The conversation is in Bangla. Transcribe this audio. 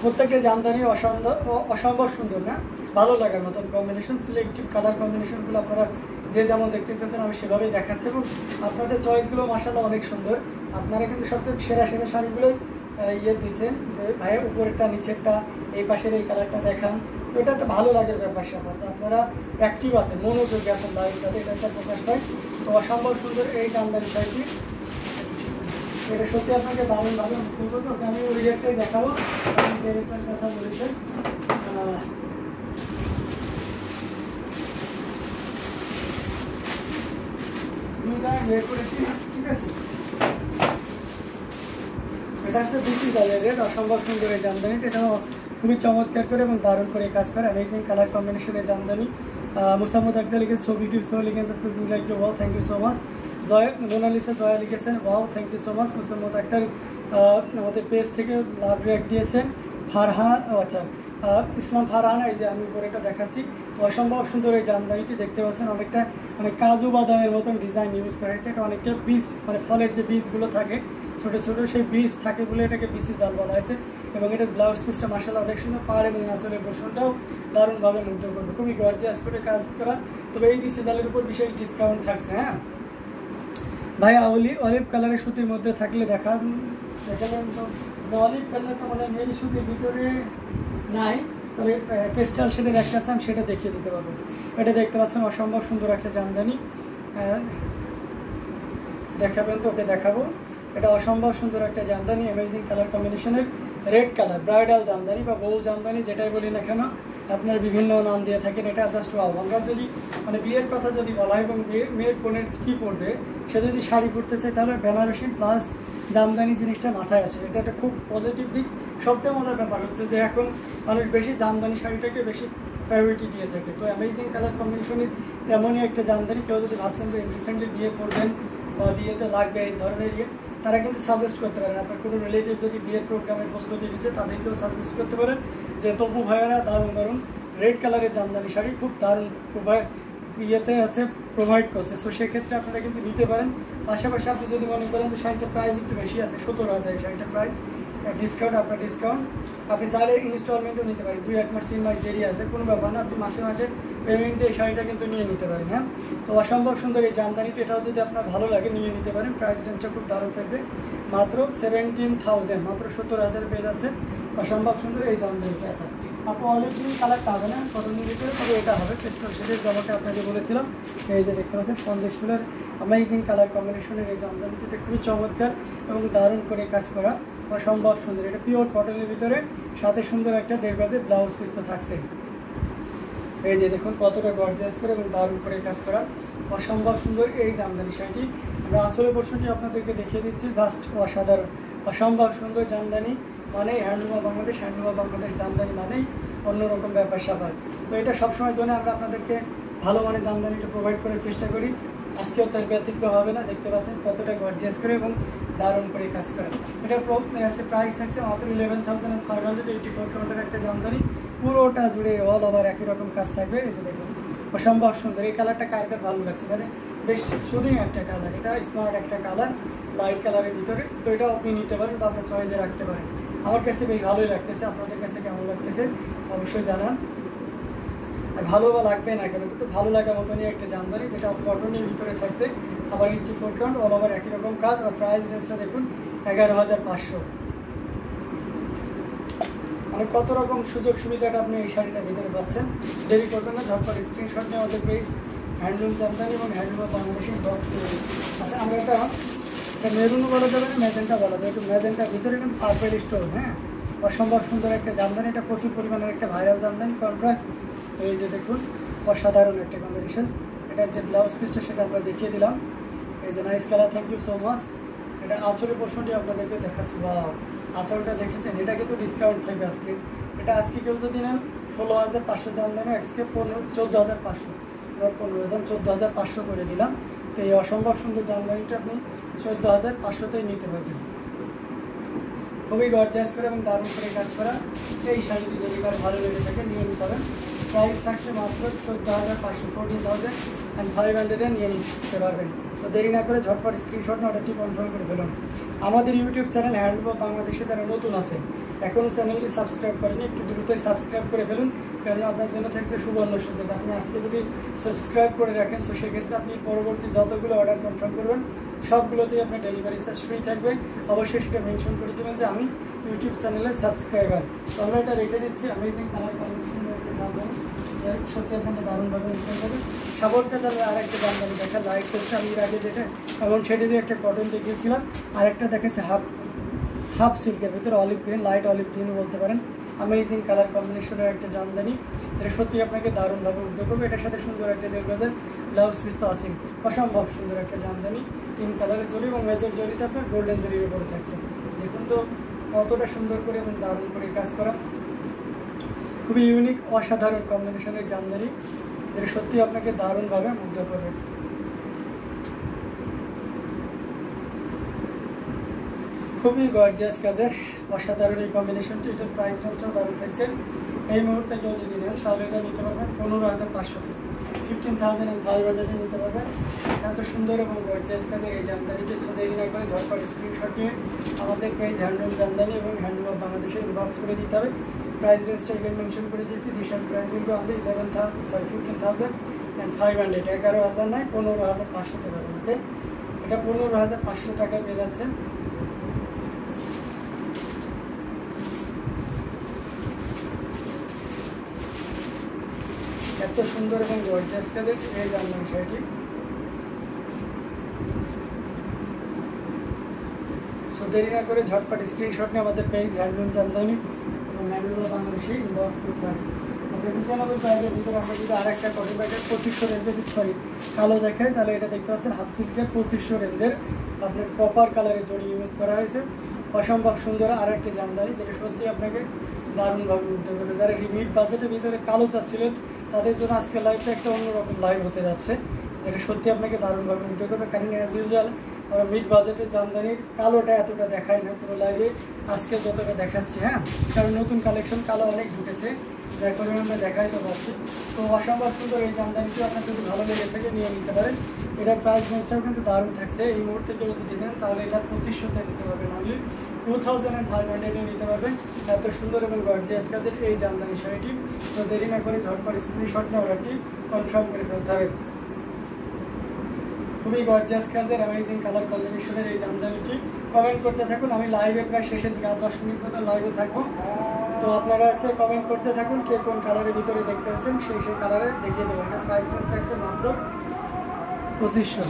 প্রত্যেকটা জামদানি অসম্ভব সুন্দর না, ভালো লাগার মতন কম্বিনেশন, সিলেক্টিভ কালার কম্বিনেশনগুলো আপনারা যে যেমন দেখতে চাচ্ছেন আমি সেভাবেই দেখাচ্ছি, এবং আপনাদের চয়েসগুলো মাশাআল্লাহ অনেক সুন্দর। আপনারা কিন্তু সবচেয়ে সেরা সেরা শাড়িগুলোই দিচ্ছেন, যে ভাইয়া উপরেরটা নিচেরটা এই পাশের এই কালারটা দেখান, তো এটা একটা ভালো লাগার ব্যাপার স্যাপার, আপনারা অ্যাক্টিভ আছেন, মনোযোগী আছেন লাইভটাতে, এটা একটা প্রকাশ পায়। তো অসম্ভব সুন্দর এই জামদানি শাড়িটি, এটা সত্যি আপনাকে দারুণ ভালো করবো। তো আমি ওই রেটটাই দেখাবো, আপনি যে রেটটার কথা বলেছেন। বের করেছি, ঠিক আছে। এটা হচ্ছে বিসি কালার রেট, অসম্ভব সুন্দর এই জামদানিটা, এটাও খুবই চমৎকার করে এবং দারুণ করে কাজ করে, অ্যামেজিং কালার কম্বিনেশনের জামদানি। মুস্তাফাদ আক্তার লিখেছে ছবি ইউটিউব লিখেছেন like you, wow thank you so much. Joy Monalisa Jaya লিখেছেন, wow thank you so much. মুস্তাফাদ আক্তার আমাদের পেজ থেকে লাভ রিয়াক্ট দিয়েছেন। ফারহান, আচ্ছা ইসলাম ফারহান, এই যে আমি উপরেটা দেখাচ্ছি, অসম্ভব সুন্দর এই জামদানিটি দেখতে পাচ্ছেন, অনেকটা মানে কাজু বাদামের মতন ডিজাইন ইউজ করা হয়েছে। এটা অনেকটা বীজ, মানে ফলের যে বীজগুলো থাকে ছোটো ছোটো, সেই বীজ থাকে বলে এটাকে বিসি জাল বলা হয়েছে। এবং এটার ব্লাউজ পিসটা মাশাআল্লাহ অনেক সুন্দর, পাড় এবং আসলের পোর্শনটাও দারুণভাবে মুগ্ধ করবে, খুবই গর্জিয়াস করে কাজ করা। তবে এই বিসি জালের উপর বিশেষ ডিসকাউন্ট থাকছে। হ্যাঁ ভাই, অলিভ কালারের সুতির মধ্যে থাকলে দেখান, সেখানে তো অলিভ কালার তো মানে নীল সুতির ভিতরে নাই, তবে পেস্টাল শেডের একটা আছে, আমি সেটা দেখিয়ে দিতে পারবো। এটা দেখতে পাচ্ছেন অসম্ভব সুন্দর একটা জামদানি, দেখাবেন তো? ওকে দেখাবো। এটা অসম্ভব সুন্দর একটা জামদানি, অ্যামেজিং কালার কম্বিনেশনের রেড কালার, ব্রাইডাল জামদানি বা বউ জামদানি যেটাই বলি না কেন, আপনার বিভিন্ন নাম দিয়ে থাকেন। এটা জাস্ট ওয়াও। আমরা যদি মানে বিয়ের কথা যদি বলা হয় এবং মেয়ের কোণের কী পরবে, সে যদি শাড়ি পরতে চায় তাহলে বেনারসি প্লাস জামদানি জিনিসটা মাথায় আসে, এটা একটা খুব পজিটিভ দিক। সবচেয়ে মজার ব্যাপার হচ্ছে যে এখন মানুষ বেশি জামদানি শাড়িটাকে বেশি প্রায়োরিটি দিয়ে থাকে। তো অ্যামেজিং কালার কম্বিনেশনের তেমনই একটা জামদানি, কেউ যদি ভাবছেন যে রিসেন্টলি বিয়ে করবেন বা বিয়েতে লাগবে এই ধরনের তারা কিন্তু সাজেস্ট করতে পারেন। আপনার কোনো রিলেটিভ যদি বিয়ের প্রোগ্রামের প্রস্তুতি নিচ্ছে তাদেরকেও সাজেস্ট করতে পারেন যে তপু ভাইয়ারা দারুণ দারুণ রেড কালারের জামদানি শাড়ি খুব দারুণ আছে প্রোভাইড করছে। সো সেক্ষেত্রে আপনারা কিন্তু নিতে পারেন। পাশাপাশি আপনি যদি মনে করেন যে শাড়িটার প্রাইস একটু বেশি আছে, 17,000 শাড়িটার প্রাইস, ডিসকাউন্ট আপনার ডিসকাউন্ট, আপনি চাইলে ইনস্টলমেন্টও নিতে পারেন, 2-1 মাস 3 মাস দেরি আছে, কোনো ব্যাপার না, আপনি মাসে মাসে পেমেন্ট দিয়ে এই শাড়িটা কিন্তু নিয়ে নিতে পারেন। হ্যাঁ, তো অসম্ভব সুন্দর এই জামদানিটা, এটাও যদি আপনার ভালো লাগে নিয়ে নিতে পারেন। প্রাইস রেঞ্জটা খুব দারুণ থাকছে, মাত্র 17,000, মাত্র 70,000 পেয়ে যাচ্ছে অসম্ভব সুন্দর এই জামদানিটা। আছে আপনি অলিভ গ্রিন কালার পাবেন না কটনের ভিতরে, তবে এটা হবে পেস্টাল শেডের, যেমনটা আপনাকে বলেছিলাম। এই যে দেখতে পাচ্ছেন সন্দেশ ফুলের অ্যামেজিং কালার কম্বিনেশনের এই জামদানিটা খুবই চমৎকার এবং দারুণ করে কাজ করা, অসম্ভব সুন্দর। এটা পিওর কটনের ভিতরে, সাথে সুন্দর একটা 1.5 গজের ব্লাউজ পিস তো থাকছে। এই যে দেখুন কতটা গর্জিয়াস করে এবং দারুণ করে কাজ করা, অসম্ভব সুন্দর এই জামদানি শাড়িটি। আমরা আসলে পোর্শনটি আপনাদেরকে দেখিয়ে দিচ্ছি, জাস্ট অসাধারণ, অসম্ভব সুন্দর জামদানি মানেই হ্যান্ডলুম বাংলাদেশ, হ্যান্ডলুম বাংলাদেশ জামদানি মানেই অন্যরকম ব্যাপার স্যাপার। তো এটা সবসময় জন্য আমরা আপনাদেরকে ভালো মানের জামদানিটা প্রোভাইড করার চেষ্টা করি। আজকেও তার ব্যতিক্রম হবে না, দেখতে পাচ্ছেন কতটা গর্জিয়াস করে এবং দারুণ করে কাজ করা। এটা প্রাইস থাকছে মাত্র 11,584 কাউন্টার একটা জামদানি, পুরোটা জুড়ে অল ওভার একই রকম কাজ থাকবে। এই যে দেখুন অসম্ভব সুন্দর এই কালারটা, কার কার ভালো লাগছে, মানে বেশ শুধুই একটা কালার, এটা স্মার্ট একটা কালার লাইট কালারের ভিতরে। তো এটাও আপনি নিতে পারেন বা আপনার চয়েসে রাখতে পারেন। আমার কাছে বেশ ভালোই লাগতেছে, আপনাদের কাছে কেমন লাগতেছে অবশ্যই জানান। আর ভালো বা লাগবে না কেন, কিন্তু ভালো লাগার মতনই একটা জামদানি, যেটা কটনের ভিতরে থাকছে, আবার 84 কাউন্ট, অল ওভার একই রকম কাজ। আর প্রাইস রেঞ্জটা দেখুন 11,500। মানে কত রকম সুযোগ সুবিধাটা আপনি এই শাড়িটার ভিতরে পাচ্ছেন। দেরি করতে না, ঝটপট স্ক্রিনশট নিয়ে আমাদের পেজ হ্যান্ডলুম জামদানি এবং হ্যান্ডলুম বাংলাদেশের বক্স করে দিই। আচ্ছা, আমরা এটা মেরুনও বলা যাবে না, ম্যাজেন্টা বলা যাবে। একটু ম্যাজেন্টার ভিতরে কিন্তু পার্পেল স্টোন। হ্যাঁ, অসম্ভব সুন্দর একটা জামদানি, এটা প্রচুর পরিমাণের একটা ভাইরাল জামদানি, কন্ট্রাস্ট। এই যে দেখুন অসাধারণ একটা কম্বিনেশন। এটার যে ব্লাউজ পিসটা সেটা আমরা দেখিয়ে দিলাম। এই যে nice colour, thank you so much. এটা আঁচলের পোর্শনটি আপনাদেরকে দেখাচ্ছি। ওয়াও, আঁচলটা দেখেছেন, এটা কিন্তু ডিসকাউন্ট থাকবে আজকে। এটা আজকে কেউ যদি নেন 16,500 জামদানি, আজকে 14,500, 15,000, 14,500 করে দিলাম। তো এই অসম্ভব সুন্দর জামদানিটা আপনি 14,500তেই নিতে পারবেন। খুবই গর্জিয়াস করে এবং দারুণ করে কাজ করা এই শাড়িটি যদি কারো ভালো লেগে থাকে নিয়ে নিতে পারেন। প্রাইস থাকছে মাত্র 14,500, 14,500 নিয়ে নিতে পারবেন। তো দেরি না করে ঝটপট স্ক্রিনশট না অর্ডারটি কনফার্ম করে ফেলুন। আমাদের ইউটিউব চ্যানেল হ্যান্ডলুম অফ বাংলাদেশে যারা নতুন আছে, এখনও চ্যানেলটি সাবস্ক্রাইব করেনি, একটু দ্রুতই সাবস্ক্রাইব করে ফেলুন, কারণ আপনার জন্য থাকছে সুবর্ণ সুযোগ। আপনি আজকে যদি সাবস্ক্রাইব করে রাখেন, তো সেক্ষেত্রে আপনি পরবর্তী যতগুলো অর্ডার কনফার্ম করবেন সবগুলোতেই আপনার ডেলিভারি চার্জ ফ্রি থাকবে। অবশ্যই সেটা মেনশন করে দেবেন যে আমি ইউটিউব চ্যানেলের সাবস্ক্রাইবার। তো আমরা এটা রেখে দিচ্ছি। অ্যামেজিং কালার কম্বিনেশন জানবেন, যাই সত্যি আপনাকে দারুণভাবে উত্তর হবে। সাপোর্টটা তাহলে আরেকটা জানবেন দেখা লাইট করছে আমি এর আগে দেখে, এবং সেটি দিয়ে একটা কটন দেখিয়েছিলাম, আরেকটা দেখাচ্ছে হাফ সিল্কের ভিতরে olive green, light olive green বলতে পারেন। অ্যামেজিং কালার কম্বিনেশনের একটা জামদানি, এটা সত্যি আপনাকে দারুণভাবে উদ্যোগ করবে। এটার সাথে সুন্দর একটা 1.5 গজের ব্লাউজ পিস তো আসেন, অসম্ভব সুন্দর একটা জামদানি, 3 কালারের জরি এবং মেজর জরিটা আপনার গোল্ডেন জরির উপরে থাকছে। দেখুন তো কতটা সুন্দর করে এবং দারুণ করে কাজ করা, খুবই ইউনিক অসাধারণ কম্বিনেশনের জামদানি, যেটা সত্যি আপনাকে দারুণভাবে মুগ্ধ করবে। খুবই গর্জিয়াস কাজের অসাধারণ এই কম্বিনেশনটি। এটার প্রাইস রেঞ্জটাও দারুণ থাকছে। এই মুহূর্তে কেউ যদি নেন তাহলে এটা নিতে পারবেন 15,500 থেকে 15,500 নিতে পারবেন। এত সুন্দর এবং গর্জিয়াস কাজের এই জামদানিটি দেরি না করে ঝটপট স্ক্রিনশট নিয়ে আমাদের পেজ হ্যান্ডলুম জামদানি এবং হ্যান্ডলুম অফ বাংলাদেশে ইনবক্স করে দিতে হবে। প্রাইস রেঞ্জটা এখানে মেনশন করে দিয়েছি। দিশার প্রাইস কিন্তু আমাদের 15,500, 11,000 নয় 15,500 পাবেন। ওকে, এটা 15,500 টাকা পেয়ে যাচ্ছেন। এত সুন্দর এবং গর্জিয়াস কাজের এই জামদানি শাড়িটি। সো দেরি না করে ঝটপট স্ক্রিনশট নিয়ে আমাদের পেজ হ্যান্ডলুম জামদানি এবং হ্যান্ডলুম বাংলাদেশে ইনবক্স করতে হবে। রিজনেবল প্রাইসের ভিতরে আমরা যদি আরেকটা কটন প্যাকেট 2500 রেঞ্জের, সরি কালো দেখায়, তাহলে এটা দেখতে পাচ্ছেন হাফ সিল্কের 2500 রেঞ্জের আপনার কপার কালারের জড়ি ইউজ করা হয়েছে। অসম্ভব সুন্দর আর একটা জামদানি, যেটা সত্যি আপনাকে দারুণভাবে উঠতে করবে। যারা মিড বাজেটের ভিতরে কালো চাচ্ছিলেন তাদের জন্য আজকে লাইভটা একটা অন্যরকম লাইভ হতে যাচ্ছে, যেটা সত্যি আপনাকে দারুণভাবে উঠতে করবে। কারণ অ্যাজ ইউজুয়াল আমরা মিড বাজেটের জামদানির কালোটা এতটা দেখাই না পুরো লাইভে, আজকে যতটা দেখাচ্ছি। হ্যাঁ, কারণ নতুন কালেকশন কালো অনেক ঢুকেছে, যার কারণে আমরা দেখাই তো পাচ্ছি। তো অসম্ভব সুন্দর এই জামদানিটি আপনার যদি ভালো লেগে থাকে নিয়ে নিতে পারেন। এটার প্রাইস রেঞ্জটাও কিন্তু দারুণ থাকছে। এই মুহূর্তে কেউ যদি নেন তাহলে এটা 2500-তে নিতে পারবেন, অনলি 2,500 নিতে পারবেন। এত সুন্দর এবং গর্জিয়াস কাজের এই জামদানি শাড়িটি। তো দেরি না করে ঝটপট স্ক্রিনশট নিয়ে অর্ডারটি কনফার্ম করে ফেলতে হবে। খুবই গর্জিয়াস কাজের অ্যামেজিং কালার কম্বিনেশনের এই জামদানিটি কমেন্ট করতে থাকুন। আমি লাইভে প্রায় শেষের দিকে 10 মিনিট মতো লাইভে থাকবো। তো আপনারা আছে কমেন্ট করতে থাকুন কে কোন কালারের ভিতরে দেখতে আছেন, সেই কালারে দেখিয়ে দেবো। এটা প্রাইস রেঞ্জ থাকছে মাত্র 2500।